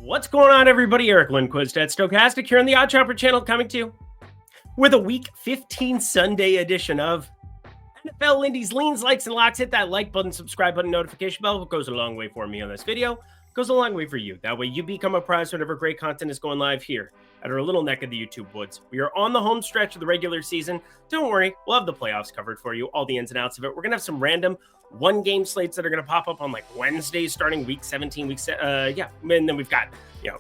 What's going on, everybody? Eric Lindquist at Stochastic here on the OddsShopper channel, coming to you with a Week 15 Sunday edition of NFL Lindy's Leans, Likes, and Locks. Hit that like button, subscribe button, notification bell. It goes a long way for me on this video. It goes a long way for you. That way you become a prize whenever great content is going live here at our little neck of the YouTube woods. We are on the home stretch of the regular season. Don't worry, we'll have the playoffs covered for you, all the ins and outs of it. We're going to have some random one-game slates that are going to pop up on like Wednesdays starting week 17, and then we've got,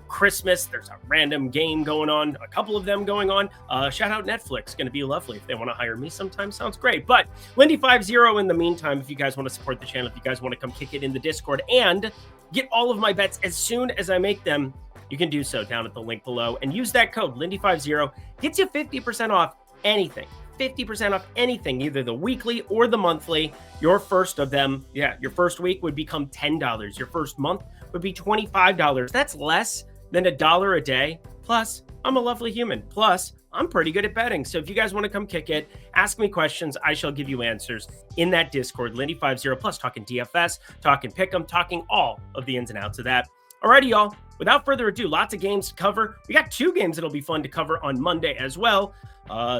Christmas. There's a random game going on, a couple of them going on. Shout out Netflix, going to be lovely. If they want to hire me sometime, sounds great. But Lindy50 in the meantime, if you guys want to support the channel, if you guys want to come kick it in the Discord and get all of my bets as soon as I make them, you can do so down at the link below and use that code Lindy50. Gets you 50% off anything. 50% off anything, either the weekly or the monthly. Your first of them, your first week would become $10. Your first month would be $25. That's less than $1 a day. Plus, I'm a lovely human. Plus, I'm pretty good at betting. So if you guys want to come kick it, ask me questions, I shall give you answers in that Discord, Lindy50, plus talking DFS, talking pick'em, talking all of the ins and outs of that. Alrighty, y'all. Without further ado, lots of games to cover. We got two games that'll be fun to cover on Monday as well.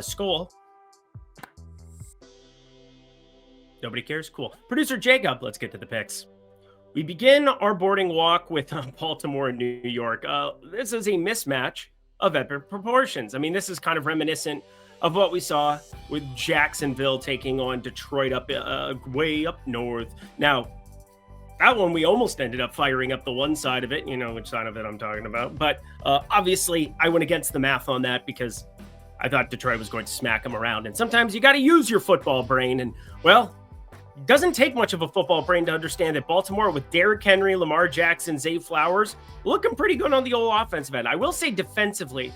Skull. Nobody cares? Cool. Producer Jacob, let's get to the picks. We begin our boarding walk with Baltimore and New York. This is a mismatch of epic proportions. I mean, this is kind of reminiscent of what we saw with Jacksonville taking on Detroit up way up north. Now, that one, we almost ended up firing up the one side of it. You know which side of it I'm talking about. But obviously, I went against the math on that because I thought Detroit was going to smack them around. And sometimes you got to use your football brain. And, well, it doesn't take much of a football brain to understand that Baltimore, with Derrick Henry, Lamar Jackson, Zay Flowers, looking pretty good on the old offensive end. I will say defensively,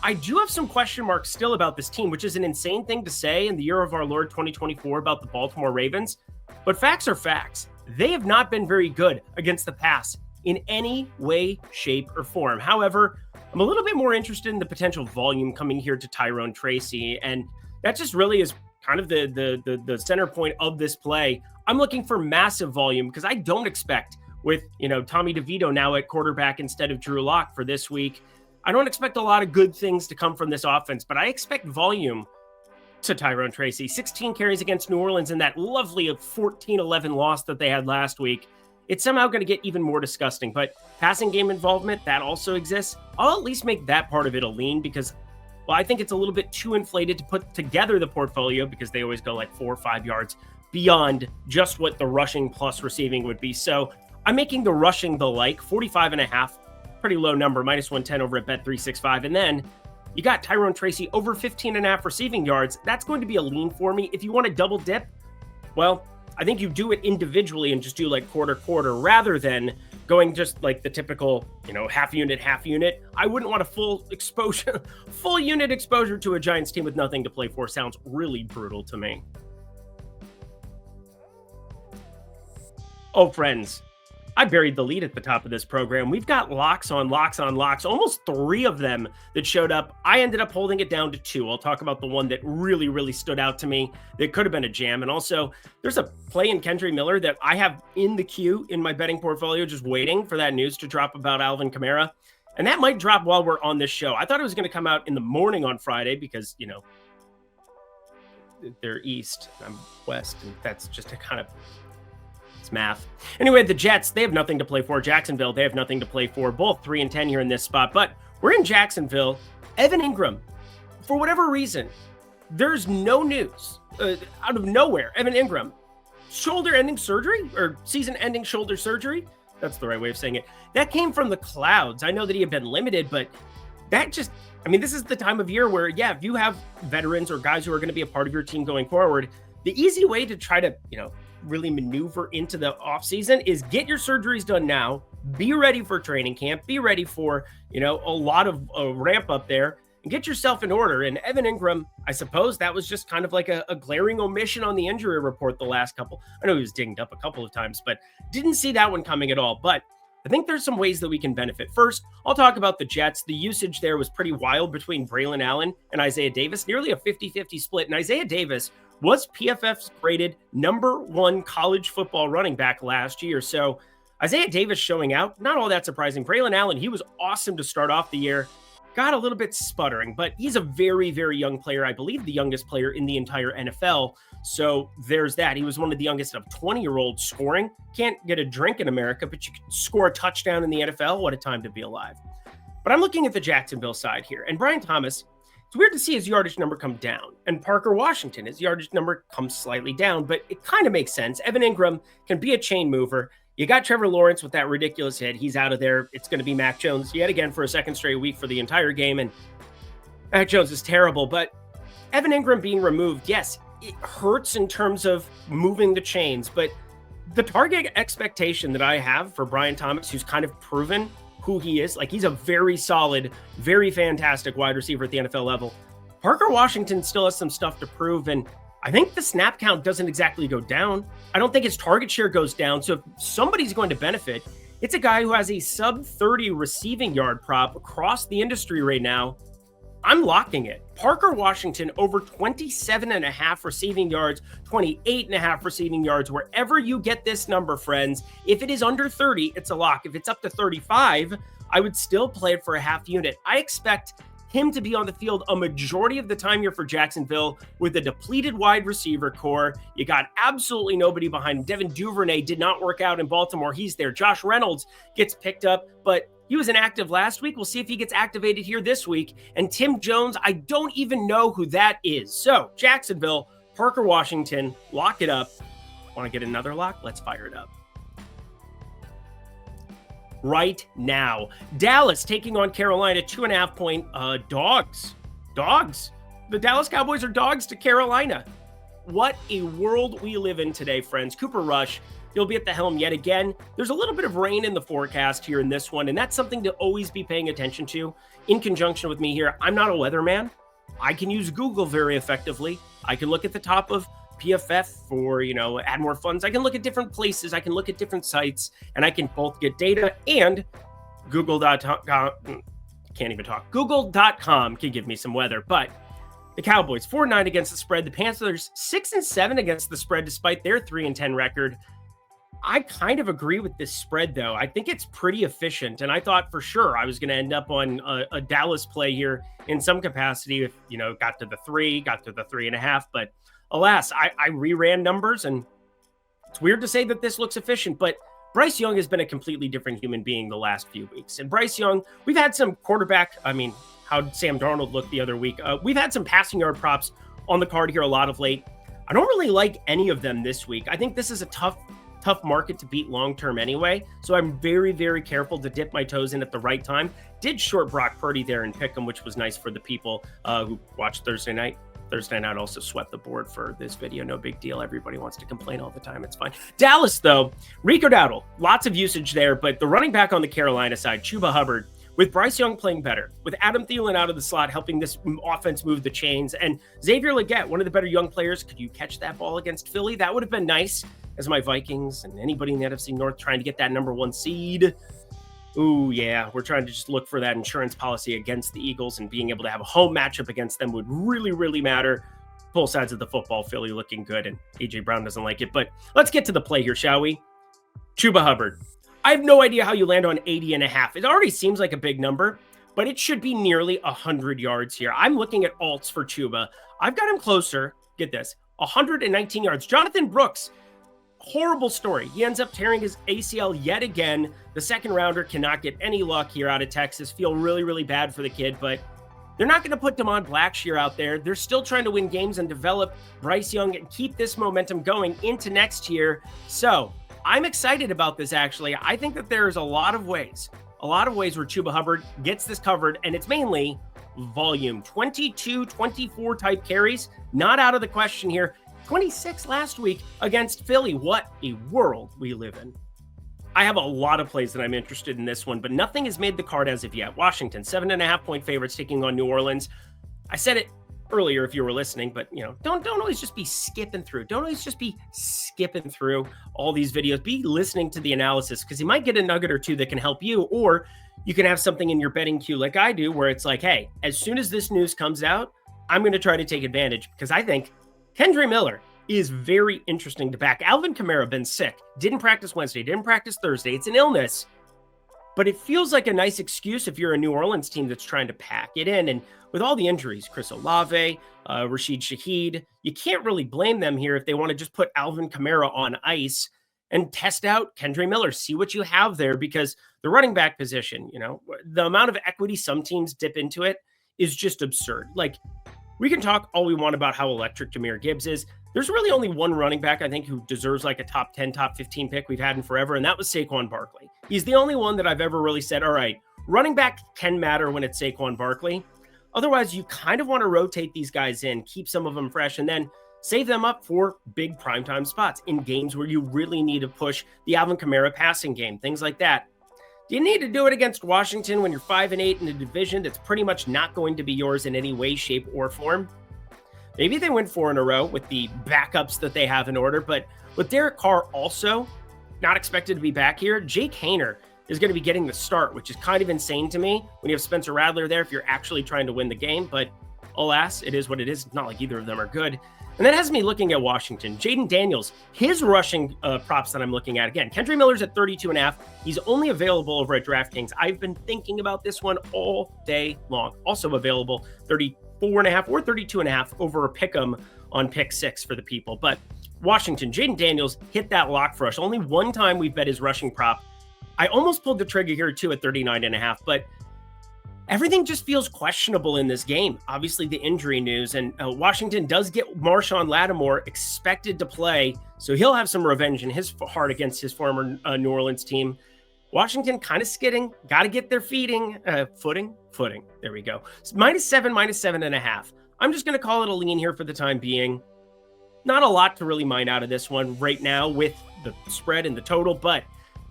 I do have some question marks still about this team, which is an insane thing to say in the year of our Lord 2024 about the Baltimore Ravens. But facts are facts. They have not been very good against the pass in any way, shape, or form. However, I'm a little bit more interested in the potential volume coming here to Tyrone Tracy, and that just really is kind of the center point of this play. I'm looking for massive volume because I don't expect, with Tommy DeVito now at quarterback instead of Drew Lock for this week, I don't expect a lot of good things to come from this offense, but I expect volume to Tyrone Tracy. 16 carries against New Orleans in that lovely 14-11 loss that they had last week. It's somehow going to get even more disgusting, but passing game involvement, that also exists. I'll at least make that part of it a lean because, well, I think it's a little bit too inflated to put together the portfolio because they always go like 4 or 5 yards beyond just what the rushing plus receiving would be. So I'm making the rushing the 45.5, pretty low number, -110 over at Bet365. And then you got Tyrone Tracy over 15.5 receiving yards. That's going to be a lean for me. If you want to double dip, well, I think you do it individually and just do like quarter rather than going just like the typical, half unit. I wouldn't want a full unit exposure to a Giants team with nothing to play for. Sounds really brutal to me. Oh, friends, I buried the lead at the top of this program. We've got locks on locks, almost 3 of them that showed up. I ended up holding it down to 2. I'll talk about the one that really, really stood out to me that could have been a jam. And also, there's a play in Kendry Miller that I have in the queue in my betting portfolio, just waiting for that news to drop about Alvin Kamara. And that might drop while we're on this show. I thought it was going to come out in the morning on Friday because, they're east, I'm west, and that's just a kind of... it's math. Anyway, the Jets, they have nothing to play for. Jacksonville, they have nothing to play for. Both 3-10 here in this spot. But we're in Jacksonville. Evan Ingram, for whatever reason, there's no news. Out of nowhere, Evan Ingram, shoulder-ending surgery or season-ending shoulder surgery. That's the right way of saying it. That came from the clouds. I know that he had been limited, but that just... this is the time of year where, if you have veterans or guys who are going to be a part of your team going forward, the easy way to try to, really maneuver into the offseason is get your surgeries done now, be ready for training camp, be ready for, a lot of ramp up there, and get yourself in order. And Evan Ingram, I suppose that was just kind of like a glaring omission on the injury report the last couple. I know he was dinged up a couple of times, but didn't see that one coming at all. But I think there's some ways that we can benefit. First, I'll talk about the Jets. The usage there was pretty wild between Braylon Allen and Isaiah Davis, nearly a 50-50 split. And Isaiah Davis was PFF's graded #1 college football running back last year. So Isaiah Davis showing out, not all that surprising. Braylon Allen, he was awesome to start off the year. Got a little bit sputtering, but he's a very, very young player. I believe the youngest player in the entire NFL. So there's that. He was one of the youngest of 20-year-olds scoring. Can't get a drink in America, but you can score a touchdown in the NFL. What a time to be alive. But I'm looking at the Jacksonville side here. And Brian Thomas, it's weird to see his yardage number come down. And Parker Washington, his yardage number comes slightly down, but it kind of makes sense. Evan Ingram can be a chain mover. You got Trevor Lawrence with that ridiculous hit. He's out of there. It's going to be Mac Jones yet again for a second straight week for the entire game. And Mac Jones is terrible. But Evan Ingram being removed, yes, it hurts in terms of moving the chains. But the target expectation that I have for Brian Thomas, who's kind of proven who he is, like he's a very solid, very fantastic wide receiver at the NFL level. Parker Washington still has some stuff to prove. And I think the snap count doesn't exactly go down. I don't think his target share goes down. So if somebody's going to benefit, it's a guy who has a sub 30 receiving yard prop across the industry right now. I'm locking it. Parker Washington over 27.5 receiving yards, 28.5 receiving yards. Wherever you get this number, friends, if it is under 30, it's a lock. If it's up to 35, I would still play it for a half unit. I expect him to be on the field a majority of the time here for Jacksonville with a depleted wide receiver core. You got absolutely nobody behind him. Devin Duvernay did not work out in Baltimore. He's there. Josh Reynolds gets picked up, but he was inactive last week. We'll see if he gets activated here this week. And Tim Jones, I don't even know who that is. So Jacksonville, Parker Washington, lock it up. Want to get another lock? Let's fire it up right now. Dallas taking on Carolina, 2.5 point dogs. The Dallas Cowboys are dogs to Carolina. What a world we live in today, friends. Cooper Rush, he'll be at the helm yet again. There's a little bit of rain in the forecast here in this one, and that's something to always be paying attention to in conjunction with me here. I'm not a weatherman. I can use Google very effectively. I can look at the top of PFF for, add more funds. I can look at different places. I can look at different sites, and I can both get data, and Google.com can't even talk. Google.com can give me some weather, but the Cowboys 4-9 against the spread. The Panthers 6-7 against the spread, despite their 3-10 record. I kind of agree with this spread, though. I think it's pretty efficient, and I thought for sure I was going to end up on a Dallas play here in some capacity if, got to the 3.5, but alas, I reran numbers, and it's weird to say that this looks efficient, but Bryce Young has been a completely different human being the last few weeks. And Bryce Young, we've had some how'd Sam Darnold look the other week? We've had some passing yard props on the card here a lot of late. I don't really like any of them this week. I think this is a tough market to beat long-term anyway. So I'm very, very careful to dip my toes in at the right time. Did short Brock Purdy there and pick him, which was nice for the people who watched Thursday night. Thursday night also swept the board for this video. No big deal. Everybody wants to complain all the time. It's fine. Dallas, though, Rico Dowdle, lots of usage there, but the running back on the Carolina side, Chuba Hubbard, with Bryce Young playing better, with Adam Thielen out of the slot, helping this offense move the chains, and Xavier Legette, one of the better young players. Could you catch that ball against Philly? That would have been nice, as my Vikings and anybody in the NFC North trying to get that number 1 seed. Ooh, yeah, we're trying to just look for that insurance policy against the Eagles, and being able to have a home matchup against them would really, really matter. Both sides of the football, Philly looking good, and A.J. Brown doesn't like it. But let's get to the play here, shall we? Chuba Hubbard. I have no idea how you land on 80.5. It already seems like a big number, but it should be nearly 100 yards here. I'm looking at alts for Chuba. I've got him closer. Get this, 119 yards. Jonathan Brooks. Horrible story. He ends up tearing his ACL yet again. The second rounder cannot get any luck here out of Texas. Feel really, really bad for the kid, but they're not going to put Damon Blackshear out there. They're still trying to win games and develop Bryce Young and keep this momentum going into next year. So I'm excited about this, actually. I think that there's a lot of ways where Chuba Hubbard gets this covered, and it's mainly volume. 22, 24 type carries, not out of the question here. 26 last week against Philly. What a world we live in. I have a lot of plays that I'm interested in this one, but nothing has made the card as of yet. Washington, 7.5 point favorites taking on New Orleans. I said it earlier if you were listening, but don't always just be skipping through. Don't always just be skipping through all these videos. Be listening to the analysis, because you might get a nugget or two that can help you, or you can have something in your betting queue like I do, where it's like, hey, as soon as this news comes out, I'm going to try to take advantage, because I think Kendre Miller is very interesting to back. Alvin Kamara been sick, didn't practice Wednesday, didn't practice Thursday. It's an illness, but it feels like a nice excuse if you're a New Orleans team that's trying to pack it in. And with all the injuries, Chris Olave, Rashid Shaheed, you can't really blame them here if they want to just put Alvin Kamara on ice and test out Kendre Miller, see what you have there, because the running back position, the amount of equity some teams dip into it is just absurd. Like, we can talk all we want about how electric Jahmyr Gibbs is. There's really only one running back, I think, who deserves like a top 10, top 15 pick we've had in forever, and that was Saquon Barkley. He's the only one that I've ever really said, all right, running back can matter when it's Saquon Barkley. Otherwise, you kind of want to rotate these guys in, keep some of them fresh, and then save them up for big primetime spots in games where you really need to push the Alvin Kamara passing game, things like that. Do you need to do it against Washington when you're 5-8 in a division that's pretty much not going to be yours in any way, shape, or form? Maybe they win 4 in a row with the backups that they have in order, but with Derek Carr also not expected to be back here, Jake Haener is going to be getting the start, which is kind of insane to me when you have Spencer Rattler there if you're actually trying to win the game. But alas, it is what it is. It's not like either of them are good. And that has me looking at Washington. Jaden Daniels, his rushing props that I'm looking at. Again, Kendre Miller's at 32.5. He's only available over at DraftKings. I've been thinking about this one all day long. Also available 34.5 or 32.5 over a Pick'em on Pick 6 for the people. But Washington, Jaden Daniels hit that lock for us. Only one time we've bet his rushing prop. I almost pulled the trigger here too at 39.5, but everything just feels questionable in this game. Obviously, the injury news, and Washington does get Marshawn Lattimore expected to play, so he'll have some revenge in his heart against his former New Orleans team. Washington kind of skidding, got to get their footing. There we go. -7, -7.5. I'm just going to call it a lean here for the time being. Not a lot to really mine out of this one right now with the spread and the total, but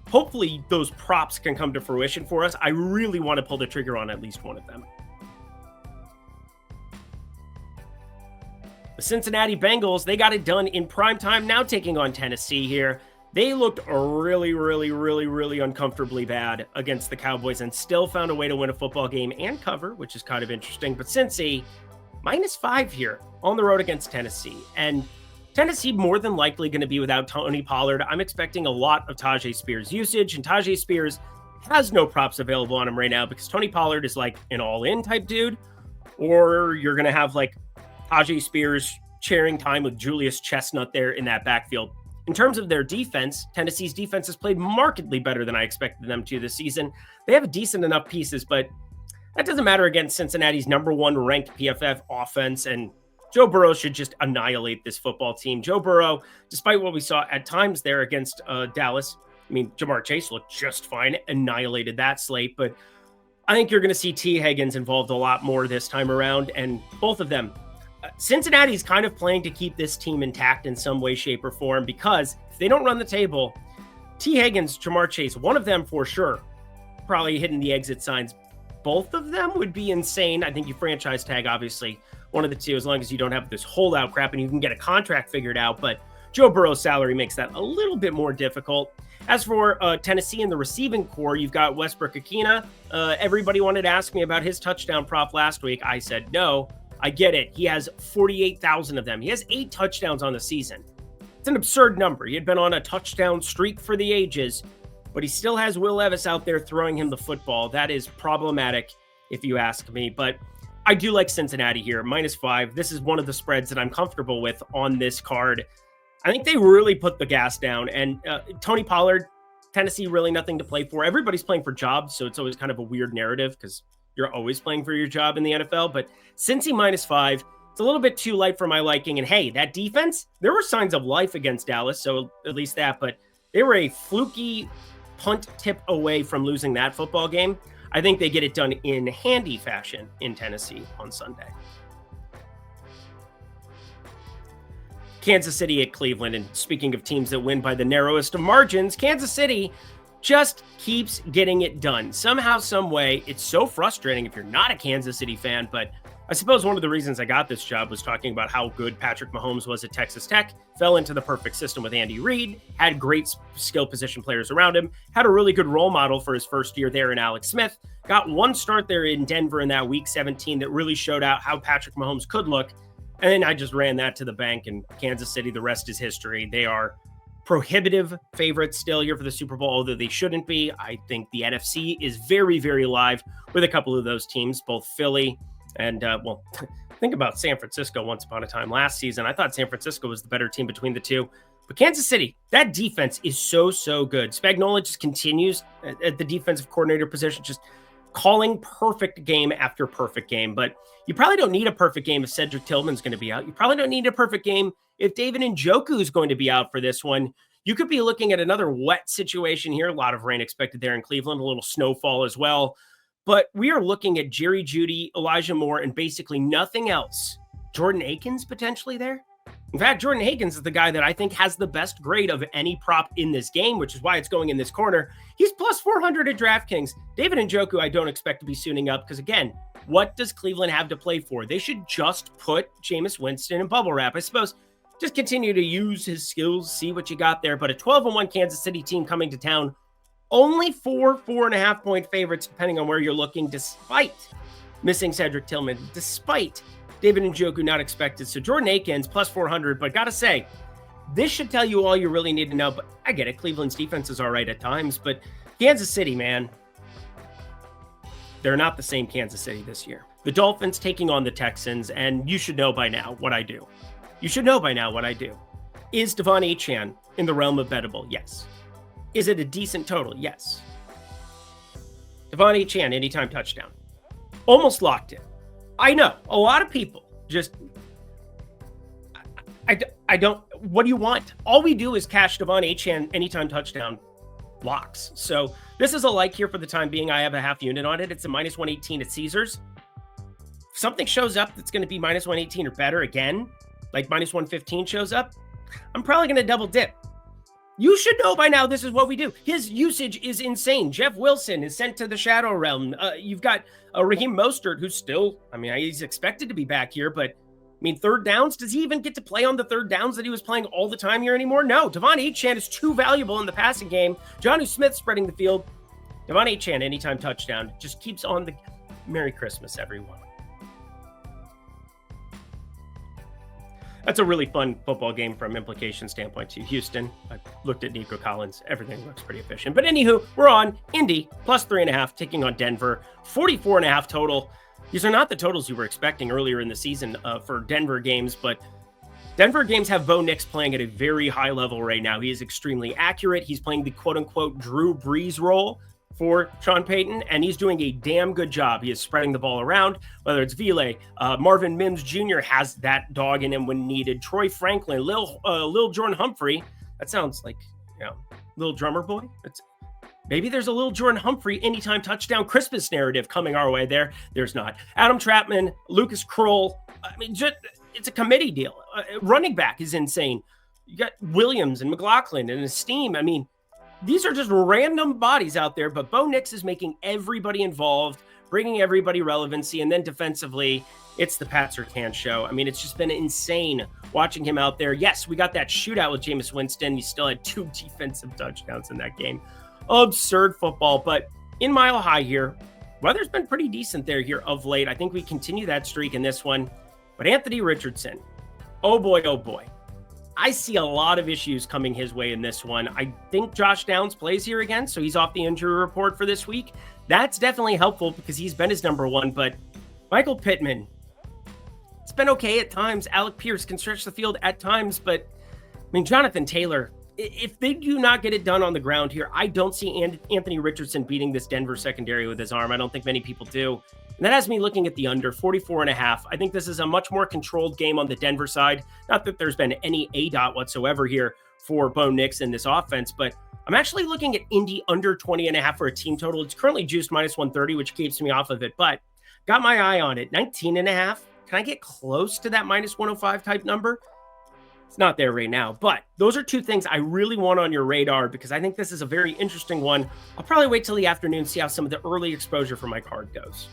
hopefully those props can come to fruition for us. I really want to pull the trigger on at least one of them. The Cincinnati Bengals, they got it done in prime time, now taking on Tennessee here. They looked really uncomfortably bad against the Cowboys and still found a way to win a football game and cover, which is kind of interesting. But Cincy, -5 here on the road against Tennessee. And Tennessee more than likely going to be without Tony Pollard. I'm expecting a lot of Tajay Spears usage, and Tajay Spears has no props available on him right now because Tony Pollard is like an all-in type dude, or you're going to have like Tajay Spears sharing time with Julius Chestnut there in that backfield. In terms of their defense, Tennessee's defense has played markedly better than I expected them to this season. They have decent enough pieces, but that doesn't matter against Cincinnati's #1 ranked PFF offense, and Joe Burrow should just annihilate this football team. Joe Burrow, despite what we saw at times there against Dallas, I mean, Jamar Chase looked just fine, annihilated that slate, but I think you're going to see T. Higgins involved a lot more this time around, and both of them. Cincinnati's kind of playing to keep this team intact in some way, shape, or form, because if they don't run the table, T. Higgins, Jamar Chase, one of them for sure, probably hitting the exit signs. Both of them would be insane. I think you franchise tag, obviously, one of the two, as long as you don't have this holdout crap and you can get a contract figured out. But Joe Burrow's salary makes that a little bit more difficult. As for Tennessee and the receiving core, you've got Westbrook-Ikhine. Everybody wanted to ask me about his touchdown prop last week. I said, no, I get it. He has 48,000 of them. He has 8 touchdowns on the season. It's an absurd number. He had been on a touchdown streak for the ages, but he still has Will Levis out there throwing him the football. That is problematic, if you ask me. But I do like Cincinnati here, -5. This is one of the spreads that I'm comfortable with on this card. I think they really put the gas down. And Tony Pollard, Tennessee, really nothing to play for. Everybody's playing for jobs, so it's always kind of a weird narrative because you're always playing for your job in the NFL. But Cincy -5, it's a little bit too light for my liking. And hey, that defense, there were signs of life against Dallas, so at least that. But they were a fluky punt tip away from losing that football game. I think they get it done in handy fashion in Tennessee on Sunday. Kansas City at Cleveland. And speaking of teams that win by the narrowest of margins, Kansas City just keeps getting it done. Somehow, some way. It's so frustrating if you're not a Kansas City fan, but I suppose one of the reasons I got this job was talking about how good Patrick Mahomes was at Texas Tech, fell into the perfect system with Andy Reid, had great skill position players around him, had a really good role model for his first year there in Alex Smith, got one start there in Denver in that week 17 that really showed out how Patrick Mahomes could look. And then I just ran that to the bank, and Kansas City, the rest is history. They are prohibitive favorites still here for the Super Bowl, although they shouldn't be. I think the NFC is very, very alive with a couple of those teams, both Philly and, think about San Francisco once upon a time last season. I thought San Francisco was the better team between the two. But Kansas City, that defense is so, so good. Spagnuolo just continues at the defensive coordinator position, just calling perfect game after perfect game. But you probably don't need a perfect game if Cedric Tillman's going to be out. You probably don't need a perfect game if David Njoku is going to be out for this one. You could be looking at another wet situation here. A lot of rain expected there in Cleveland, a little snowfall as well. But we are looking at Jerry Jeudy, Elijah Moore, and basically nothing else. Jordan Akins potentially there. In fact, Jordan Akins is the guy that I think has the best grade of any prop in this game, which is why it's going in this corner. He's plus 400 at DraftKings. David Njoku, I don't expect to be suiting up because, again, what does Cleveland have to play for? They should just put Jameis Winston in bubble wrap. I suppose just continue to use his skills, see what you got there. But a 12-1 Kansas City team coming to town, only 4.5 point favorites, depending on where you're looking, despite missing Cedric Tillman, despite David Njoku not expected. So Jordan Akins plus 400, but gotta say, this should tell you all you really need to know. But I get it. Cleveland's defense is all right at times, but Kansas City, man, they're not the same Kansas City this year. The Dolphins taking on the Texans, and you should know by now what I do. You should know by now what I do. Is Devon Achane in the realm of bettable? Yes. Is it a decent total? Yes. Devon Achane, anytime touchdown. Almost locked in. I know a lot of people just, I don't, what do you want? All we do is cash Devon Achane anytime touchdown locks. So this is a like here for the time being. I have a half unit on it. It's a minus 118 at Caesars. If something shows up that's going to be minus 118 or better again, like minus 115 shows up, I'm probably going to double dip. You should know by now this is what we do. His usage is insane. Jeff Wilson is sent to the shadow realm. You've got Raheem Mostert, who's still, he's expected to be back here, but third downs, does he even get to play on the third downs that he was playing all the time here anymore? No, Devon Achane is too valuable in the passing game. Jonnu Smith spreading the field. Devon Achane, anytime touchdown, just keeps on the Merry Christmas, everyone. That's a really fun football game from implication standpoint too. Houston, I looked at Nico Collins. Everything looks pretty efficient. But anywho, we're on Indy plus 3.5 taking on Denver. 44.5 total. These are not the totals you were expecting earlier in the season for Denver games, but Denver games have Bo Nix playing at a very high level right now. He is extremely accurate. He's playing the quote-unquote Drew Brees role for Sean Payton, and he's doing a damn good job. He is spreading the ball around, whether it's Vile, Marvin Mims Jr. has that dog in him when needed. Troy Franklin, Lil Jordan Humphrey. That sounds like, Lil Drummer Boy. Maybe there's a Lil Jordan Humphrey anytime touchdown Christmas narrative coming our way there. There's not. Adam Trautman, Lucas Kroll. It's a committee deal. Running back is insane. You got Williams and McLaughlin and Esteem. These are just random bodies out there, but Bo Nix is making everybody involved, bringing everybody relevancy, and then defensively, it's the Pat Surtain show. It's just been insane watching him out there. Yes, we got that shootout with Jameis Winston. He still had 2 defensive touchdowns in that game. Absurd football, but in Mile High here, weather's been pretty decent there here of late. I think we continue that streak in this one, but Anthony Richardson, oh boy. I see a lot of issues coming his way in this one. I think Josh Downs plays here again, so he's off the injury report for this week. That's definitely helpful because he's been his number one, but Michael Pittman, it's been okay at times. Alec Pierce can stretch the field at times, but Jonathan Taylor, if they do not get it done on the ground here, I don't see Anthony Richardson beating this Denver secondary with his arm. I don't think many people do. And that has me looking at the under 44.5. I think this is a much more controlled game on the Denver side. Not that there's been any ADOT whatsoever here for Bo Nix in this offense, but I'm actually looking at Indy under 20.5 for a team total. It's currently juiced minus 130, which keeps me off of it, but got my eye on it. 19.5. Can I get close to that minus 105 type number? It's not there right now, but those are two things I really want on your radar because I think this is a very interesting one. I'll probably wait till the afternoon, see how some of the early exposure for my card goes.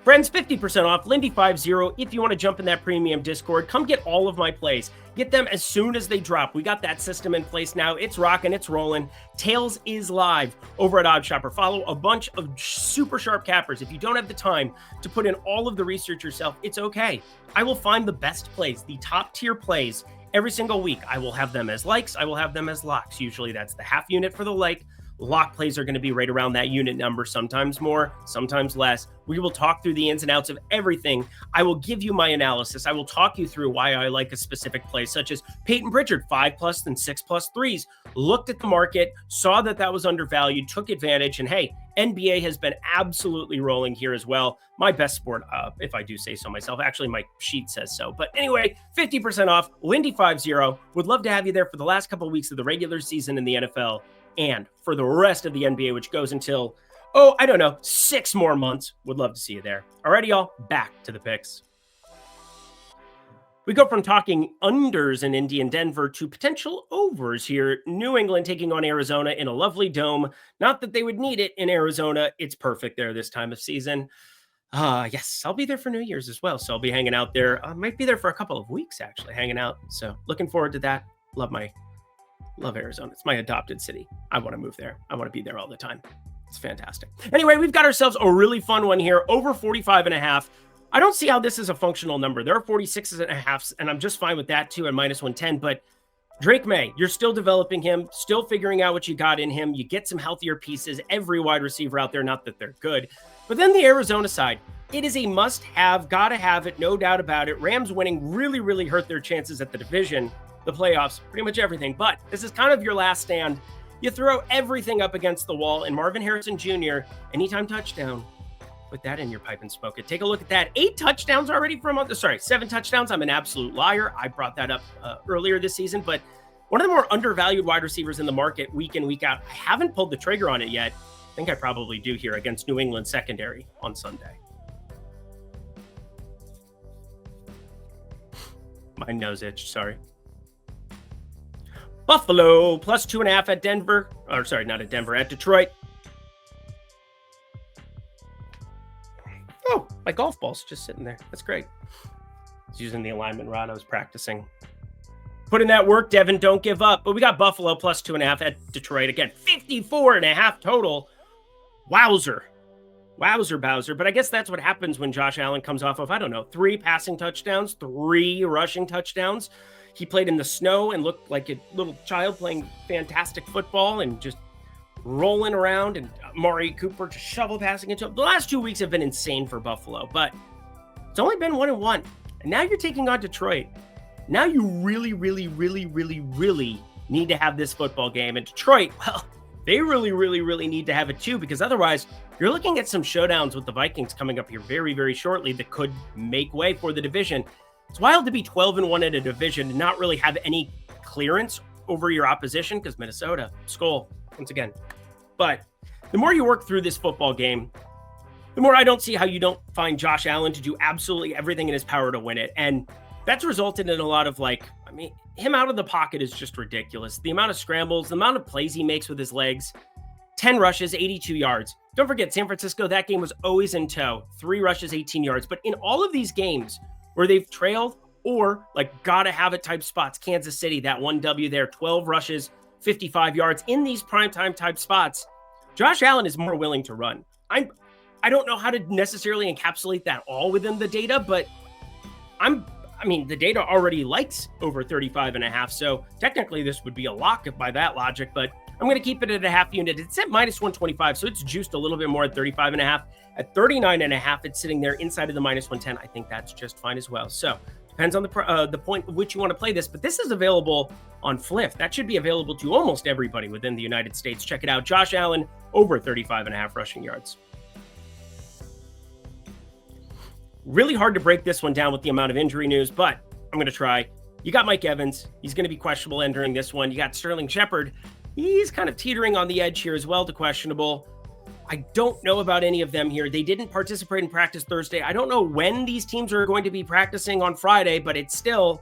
Friends, 50% off, Lindy50. If you want to jump in that premium Discord, come get all of my plays. Get them as soon as they drop. We got that system in place now. It's rocking, it's rolling. Tails is live over at OddsShopper. Follow a bunch of super sharp cappers. If you don't have the time to put in all of the research yourself, it's okay. I will find the best plays, the top tier plays every single week. I will have them as likes. I will have them as locks. Usually that's the half unit for the like. Lock plays are going to be right around that unit number, sometimes more, sometimes less. We will talk through the ins and outs of everything. I will give you my analysis. I will talk you through why I like a specific play, such as Peyton Pritchard, 5+ and 6+ threes. Looked at the market, saw that was undervalued, took advantage, and hey, NBA has been absolutely rolling here as well. My best sport, if I do say so myself. Actually, my sheet says so. But anyway, 50% off, Lindy50. Would love to have you there for the last couple of weeks of the regular season in the NFL. And for the rest of the NBA, which goes until, 6 more months. Would love to see you there. Alrighty, y'all, back to the picks. We go from talking unders in Indy and Denver to potential overs here. New England taking on Arizona in a lovely dome. Not that they would need it in Arizona. It's perfect there this time of season. Yes, I'll be there for New Year's as well. So I'll be hanging out there. I might be there for a couple of weeks, actually, hanging out. So looking forward to that. Love Arizona. It's my adopted city. I want to move there. I want to be there all the time. It's fantastic. Anyway, we've got ourselves a really fun one here. Over 45.5. I don't see how this is a functional number. There are 46.5s, and I'm just fine with that too at -110. But Drake May, you're still developing him, still figuring out what you got in him. You get some healthier pieces. Every wide receiver out there, not that they're good. But then the Arizona side, it is a must-have. Got to have it. No doubt about it. Rams winning really, really hurt their chances at the division, the playoffs, pretty much everything. But this is kind of your last stand. You throw everything up against the wall, and Marvin Harrison Jr., anytime touchdown, put that in your pipe and smoke it. Take a look at that. 8 touchdowns already from, 7 touchdowns. I'm an absolute liar. I brought that up earlier this season, but one of the more undervalued wide receivers in the market week in, week out. I haven't pulled the trigger on it yet. I think I probably do here against New England secondary on Sunday. My nose itched, sorry. Buffalo +2.5 at Denver. Or sorry, not at Denver, at Detroit. Oh, my golf ball's just sitting there. That's great. I was using the alignment rod. I was practicing. Put in that work, Devin. Don't give up. But we got Buffalo +2.5 at Detroit. Again, 54.5 total. Wowzer. Wowzer Bowser. But I guess that's what happens when Josh Allen comes off of, 3 passing touchdowns, 3 rushing touchdowns. He played in the snow and looked like a little child playing fantastic football and just rolling around, and Amari Cooper just shovel passing into him. The last 2 weeks have been insane for Buffalo, but it's only been 1-1. And now you're taking on Detroit. Now you really, really, really, really, really need to have this football game. And Detroit, well, they really, really, really need to have it too, because otherwise you're looking at some showdowns with the Vikings coming up here very, very shortly that could make way for the division. It's wild to be 12-1 in a division and not really have any clearance over your opposition, because Minnesota, Skull, once again. But the more you work through this football game, the more I don't see how you don't find Josh Allen to do absolutely everything in his power to win it. And that's resulted in a lot of him out of the pocket is just ridiculous. The amount of scrambles, the amount of plays he makes with his legs, 10 rushes, 82 yards. Don't forget, San Francisco, that game was always in tow. 3 rushes, 18 yards. But in all of these games where they've trailed or gotta have it type spots, Kansas City, that 1 W there, 12 rushes, 55 yards in these primetime type spots, Josh Allen is more willing to run. I don't know how to necessarily encapsulate that all within the data, but the data already likes over 35.5. So technically this would be a lock by that logic, but I'm going to keep it at a half unit. It's at -125, so it's juiced a little bit more at 35.5. At 39.5, it's sitting there inside of the -110. I think that's just fine as well. So depends on the point at which you want to play this, but this is available on Fliff. That should be available to almost everybody within the United States. Check it out. Josh Allen over 35.5 rushing yards. Really hard to break this one down with the amount of injury news, but I'm going to try. You got Mike Evans. He's going to be questionable entering this one. You got Sterling Shepard. He's kind of teetering on the edge here as well to questionable. I don't know about any of them here. They didn't participate in practice Thursday. I don't know when these teams are going to be practicing on Friday, but it's still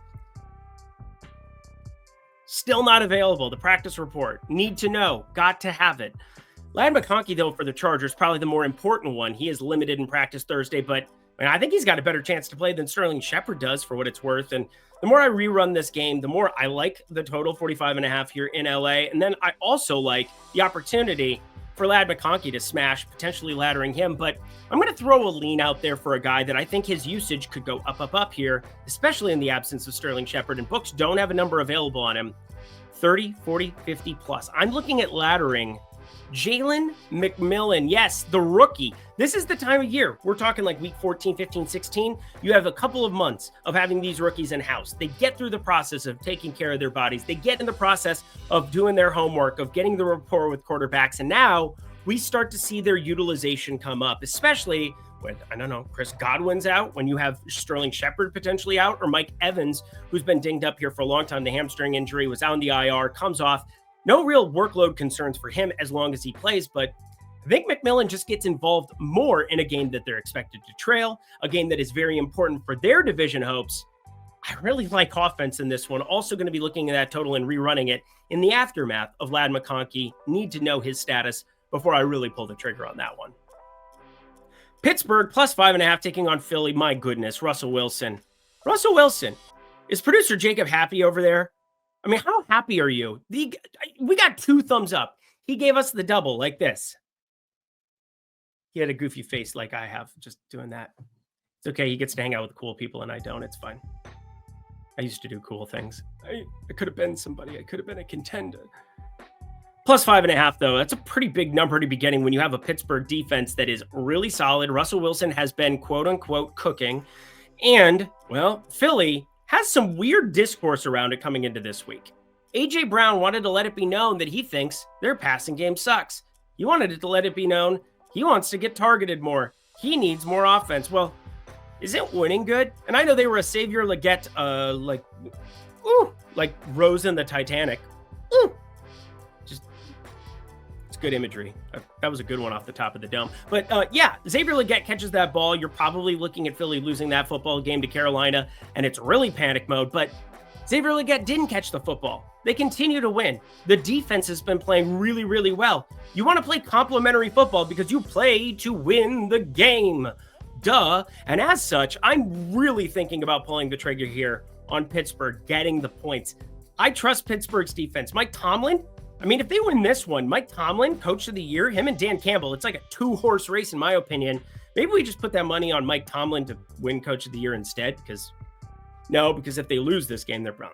not available. The practice report. Need to know. Got to have it. Ladd McConkey, though, for the Chargers, probably the more important one. He is limited in practice Thursday, but I think he's got a better chance to play than Sterling Shepard does, for what it's worth. And the more I rerun this game, the more I like the total 45.5 here in LA. And then I also like the opportunity for Ladd McConkey to smash, potentially laddering him. But I'm going to throw a lean out there for a guy that I think his usage could go up here, especially in the absence of Sterling Shepard. And books don't have a number available on him. 30, 40, 50 plus. I'm looking at laddering Jalen McMillan. Yes, the rookie. This is the time of year. We're talking like week 14, 15, 16. You have a couple of months of having these rookies in house. They get through the process of taking care of their bodies. They get in the process of doing their homework, of getting the rapport with quarterbacks. And now we start to see their utilization come up, especially when, I don't know, Chris Godwin's out, when you have Sterling Shepard potentially out, or Mike Evans, who's been dinged up here for a long time. The hamstring injury was on the IR, comes off. No real workload concerns for him as long as he plays, but I think McMillan just gets involved more in a game that they're expected to trail, a game that is very important for their division hopes. I really like offense in this one. Also going to be looking at that total and rerunning it in the aftermath of Ladd McConkey. Need to know his status before I really pull the trigger on that one. Pittsburgh plus 5.5 taking on Philly. My goodness, Russell Wilson. Russell Wilson. Is producer Jacob happy over there? I mean, how happy are you? We got 2 thumbs up. He gave us the double like this. He had a goofy face like I have, just doing that. It's okay. He gets to hang out with cool people and I don't. It's fine. I used to do cool things. I could have been somebody. I could have been a contender. Plus 5.5, though. That's a pretty big number to be getting when you have a Pittsburgh defense that is really solid. Russell Wilson has been, quote unquote, cooking. And, well, Philly has some weird discourse around it coming into this week. A.J. Brown wanted to let it be known that he thinks their passing game sucks. He wanted it to let it be known he wants to get targeted more. He needs more offense. Well, isn't winning good? And I know they were a Xavier Legette, like Rose in the Titanic. Just, it's good imagery. That was a good one off the top of the dome. But yeah, Xavier Legette catches that ball. You're probably looking at Philly losing that football game to Carolina, and it's really panic mode. But Xavier Legette didn't catch the football. They continue to win. The defense has been playing really, really well. You want to play complementary football because you play to win the game. Duh. And as such, I'm really thinking about pulling the trigger here on Pittsburgh, getting the points. I trust Pittsburgh's defense. Mike Tomlin, I mean, if they win this one, Mike Tomlin, coach of the year, him and Dan Campbell, it's like a 2-horse race in my opinion. Maybe we just put that money on Mike Tomlin to win coach of the year instead, because if they lose this game, they're wrong.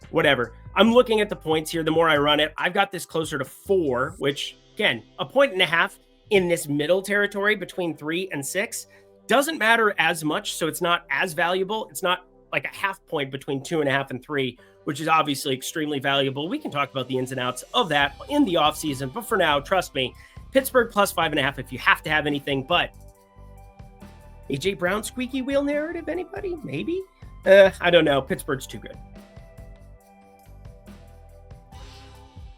Whatever. I'm looking at the points here. The more I run it, I've got this closer to 4, which, again, 1.5 points in this middle territory between 3 and 6 doesn't matter as much, so it's not as valuable. It's not like a half point between 2.5 and 3, which is obviously extremely valuable. We can talk about the ins and outs of that in the offseason, but for now, trust me, Pittsburgh plus 5.5 if you have to have anything. But A.J. Brown squeaky wheel narrative, anybody? Maybe? I don't know. Pittsburgh's too good.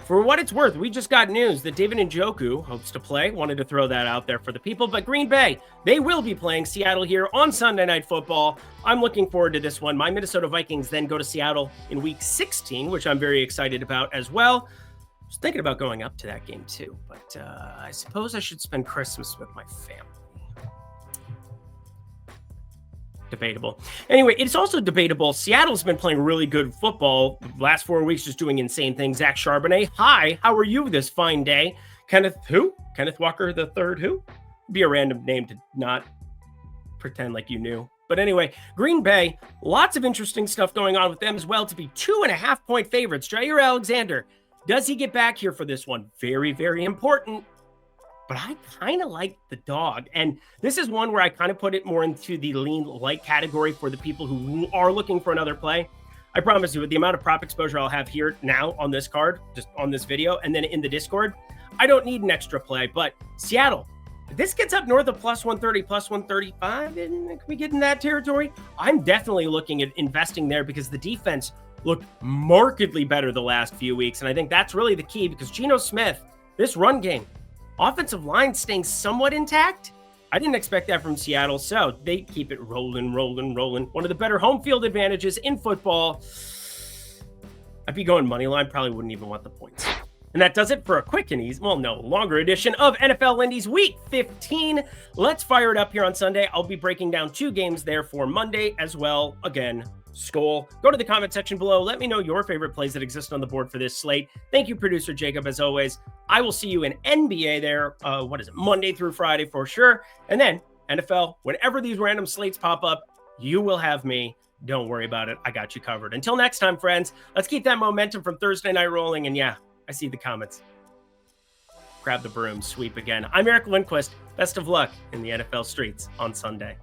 For what it's worth, we just got news that David Njoku hopes to play. Wanted to throw that out there for the people. But Green Bay, they will be playing Seattle here on Sunday Night Football. I'm looking forward to this one. My Minnesota Vikings then go to Seattle in Week 16, which I'm very excited about as well. I was thinking about going up to that game too, but I suppose I should spend Christmas with my family. Debatable. Anyway, it's also debatable. Seattle's been playing really good football the last 4 weeks, just doing insane things. Zach Charbonnet, hi, how are you this fine day? Kenneth Walker the third who? Be a random name to not pretend like you knew. But anyway, Green Bay, lots of interesting stuff going on with them as well to be 2.5 point favorites. Jair Alexander, does he get back here for this one? Very, very important. But I kind of like the dog. And this is one where I kind of put it more into the lean light category for the people who are looking for another play. I promise you, with the amount of prop exposure I'll have here now on this card, just on this video, and then in the Discord, I don't need an extra play. But Seattle, if this gets up north of plus 130, plus 135, and can we get in that territory? I'm definitely looking at investing there because the defense looked markedly better the last few weeks. And I think that's really the key because Geno Smith, this run game, offensive line staying somewhat intact. I didn't expect that from Seattle, so they keep it rolling. One of the better home field advantages in football. I'd be going money line, probably wouldn't even want the points. And that does it for a quick and easy, well, no, longer edition of NFL Lindy's Week 15. Let's fire it up here on Sunday. I'll be breaking down 2 games there for Monday as well. Again, Skull. Go to the comment section below. Let me know your favorite plays that exist on the board for this slate. Thank you, producer Jacob, as always. I will see you in NBA there. Monday through Friday for sure. And then NFL, whenever these random slates pop up, you will have me. Don't worry about it. I got you covered. Until next time, friends, let's keep that momentum from Thursday night rolling. And yeah, I see the comments. Grab the broom, sweep again. I'm Eric Lindquist. Best of luck in the NFL streets on Sunday.